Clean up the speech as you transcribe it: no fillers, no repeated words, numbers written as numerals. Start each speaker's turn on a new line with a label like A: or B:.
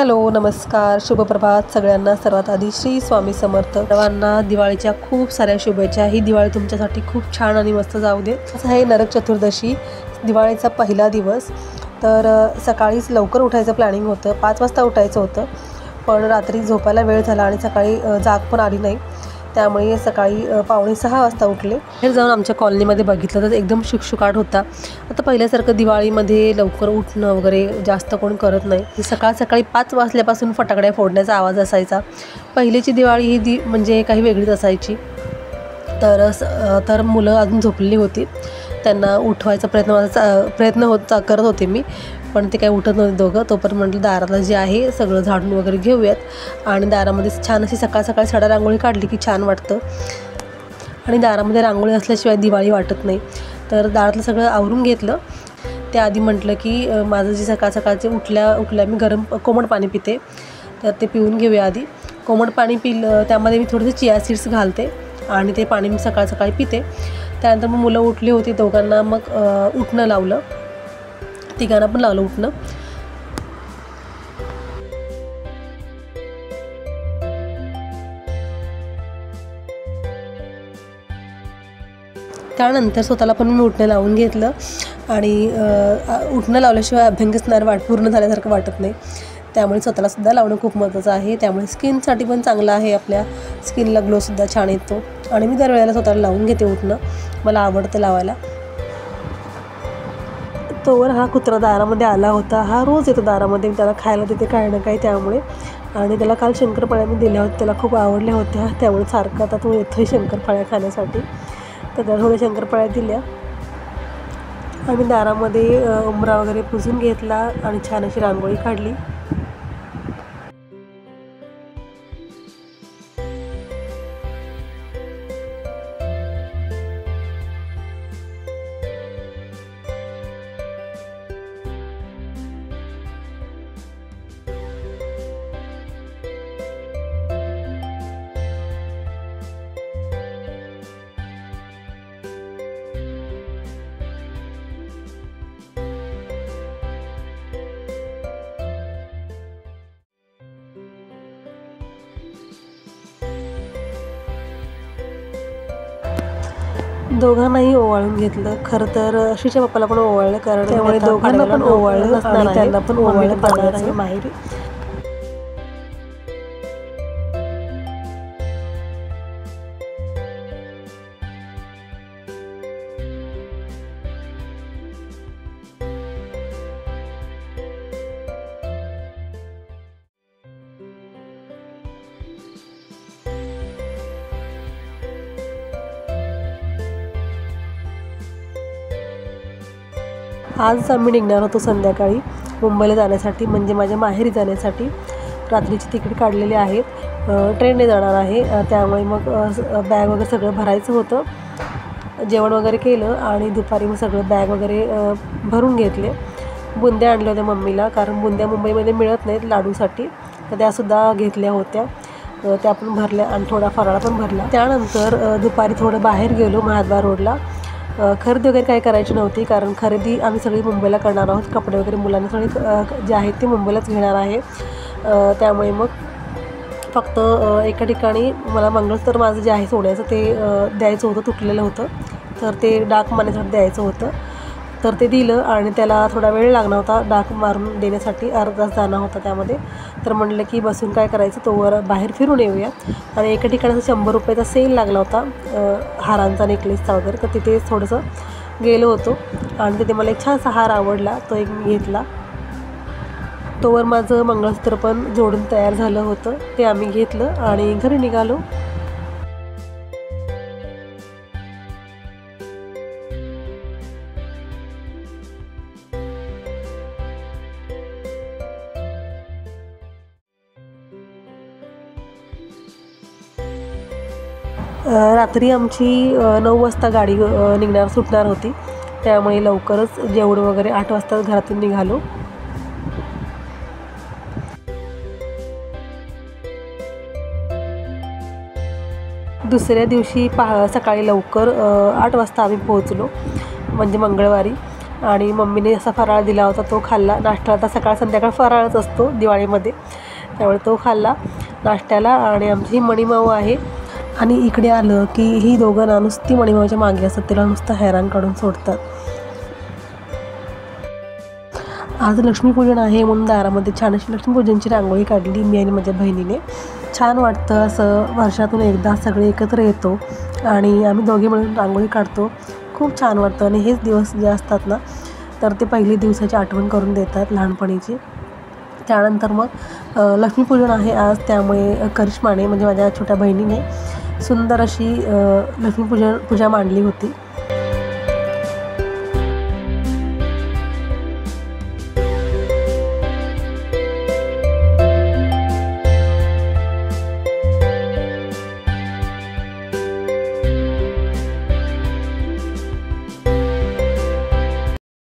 A: Hello नमस्कार शुभप्रभात सगळ्यांना। सर्वात आधी श्री स्वामी समर्थ। सर्वांना दिवाळीच्या खूप साऱ्या शुभेच्छा। ही दिवाळी तुमच्यासाठी खूप छान आणि मस्त जाऊ दे। असं आहे नरक चतुर्दशी, दिवाळीचा पहिला दिवस। तर सकाळीच लवकर उठायचं प्लॅनिंग होतं, 5 वाजता उठायचं होतं, पण रात्री झोपायला वेळ झाला आणि सकाळी जाग पण आली नाही, त्यामुळे सकाळी 5:45 वाजता उठले। बाहेर जाऊन आमच्या कॉलनीमध्ये बघितलं तर एकदम शुकशुकाट होता। आता पहिल्यासारखं दिवाळीमध्ये लवकर उठणं वगैरे जास्त कोण करत नाही। सकाळी 5 वाजल्यापासून फटाकड्या फोडण्याचा आवाज असायचा। पहिलीची दिवाळी ही म्हणजे काही वेगळीच असायची। तर मुलं अजून झोपलेली होती, त्यांना उठवायचा प्रयत्न करत होते मी, पण ते काही उठत नव्हते दोघं। तोपर्यंत म्हटलं दाराला जे आहे सगळं झाडून वगैरे घेऊयात आणि दारामध्ये छान अशी सकाळी सडा रांगोळी काढली की छान वाटतं आणि दारामध्ये रांगोळी असल्याशिवाय दिवाळी वाटत नाही। तर दारातलं सगळं आवरून घेतलं। त्याआधी म्हटलं की माझं जे सकाळचे उठल्या मी गरम कोमट पाणी पिते, तर ते पिऊन घेऊया आधी। कोमट पाणी पिलं त्यामध्ये मी थोडेसे चिया सीड्स घालते आणि ते पाणी मी सकाळी पिते। त्यानंतर मग मुलं उठली होती, दोघांना मग उठणं लावलं, तिघांना पण लावलं उठणं। त्यानंतर स्वतःला पण मी उठणं लावून घेतलं आणि उठणं लावल्याशिवाय अभ्यंगस्नान पूर्ण झाल्यासारखं वाटत नाही, त्यामुळे स्वतःलासुद्धा लावणं खूप महत्त्वाचं आहे। त्यामुळे स्किनसाठी पण चांगलं आहे, आपल्या स्किनला ग्लोसुद्धा छान येतो आणि मी दरवेळेला स्वतःला लावून घेते उठणं, मला आवडतं लावायला। तोवर हा कुत्रा दारामध्ये आला होता। हा रोज येतो दारामध्ये, त्याला खायला देते काही ना काही, त्यामुळे। आणि त्याला काल शंकरपाळ्या मी दिल्या होत्या, त्याला खूप आवडल्या होत्या, त्यामुळे सारखं आता तो येतोय शंकरपाळ्या खाण्यासाठी। तर त्याला थोड्या शंकरपाळ्या दिल्या आणि दारामध्ये उंबरा वगैरे पुसून घेतला आणि छान अशी रांगोळी काढली। दोघांनाही ओवाळून घेतलं। खरं तर श्रीच्या पप्पाला पण ओवाळलं, कारण त्यामुळे दोघांना पण ओवाळलं आणि त्यांना पण ओवाळलं पडणार आहे माहेरी। आज आम्ही निघणार होतो संध्याकाळी मुंबईला जाण्यासाठी, म्हणजे माझ्या माहेरी जाण्यासाठी। रात्रीची तिकीट काढलेली आहेत, ट्रेनने जाणार आहे, त्यामुळे मग बॅग वगैरे सगळं भरायचं होतं। जेवण वगैरे केलं आणि दुपारी मग सगळं बॅग वगैरे भरून घेतले। बुंद्या आणल्या होत्या मम्मीला, कारण बुंद्या मुंबईमध्ये मिळत नाहीत लाडूसाठी, तर त्यासुद्धा घेतल्या होत्या, त्या पण भरल्या आणि थोडा फराळ पण भरला। त्यानंतर दुपारी थोडं बाहेर गेलो महाद्वार रोडला। खरेदी वगैरे काही करायची नव्हती, कारण खरेदी आम्ही सगळी मुंबईला करणार आहोत। कपडे वगैरे मुलांना सगळे जे आहेत ते मुंबईलाच घेणार आहे, त्यामुळे मग फक्त एका ठिकाणी मला मंगळसूत्र माझं जे आहे सोन्याचं ते द्यायचं होतं, तुटलेलं होतं, तर ते डाग मारण्यासाठी द्यायचं होतं, तर ते दिलं आणि त्याला थोडा वेळ लागणार होता, डाग मारून देण्यासाठी अर्धा तास जाणार होता त्यामध्ये। तर म्हटलं की बसून काय करायचं, तोवर बाहेर फिरून येऊया। आणि एका ठिकाणी 100 रुपयाचा सेल लागला होता हारांचा, नेकलेसचा वगैरे, तर तिथे थोडंसं गेलो होतो आणि तिथे मला एक छानसा हार आवडला, तो एक मी घेतला। तोवर माझं मंगळसूत्र पण जोडून तयार झालं होतं, ते आम्ही घेतलं आणि घरी निघालो। रात्री आमची 9 वाजता गाडी सुटणार होती, त्यामुळे लवकरच जेवण वगैरे 8 वाजता घरातून निघालो। दुसऱ्या दिवशी सकाळी लवकर 8 वाजता आम्ही पोहोचलो, म्हणजे मंगळवारी। आणि मम्मीने असा फराळ दिला होता तो खाल्ला. नाश्त्याला तर सकाळ संध्याकाळ फराळच असतो दिवाळीमध्ये, त्यामुळे तो खाल्ला नाश्त्याला. आणि आमची ही मणिमाऊ आहे. आणि इकडे आलं की ही दोघं ना नुसती मणिमाऊच्या मागे असतात, तिला नुसतं हैराण काढून सोडतात. आज लक्ष्मीपूजन आहे म्हणून दारामध्ये छान अशी लक्ष्मीपूजनची रांगोळी काढली मी आणि माझ्या बहिणीने. छान वाटतं असं, वर्षातून एकदा सगळे एकत्र येतो आणि आम्ही दोघे मिळून रांगोळी काढतो. खूप छान वाटतं. आणि हेच दिवस जे असतात ना, तर ते पहिली दिवसाची आठवण करून देतात लहानपणीची. त्यानंतर मग लक्ष्मीपूजन आहे आज, त्यामुळे करिश्माने म्हणजे माझ्या छोट्या बहिणीने सुंदर अशी पूजा मांडली होती.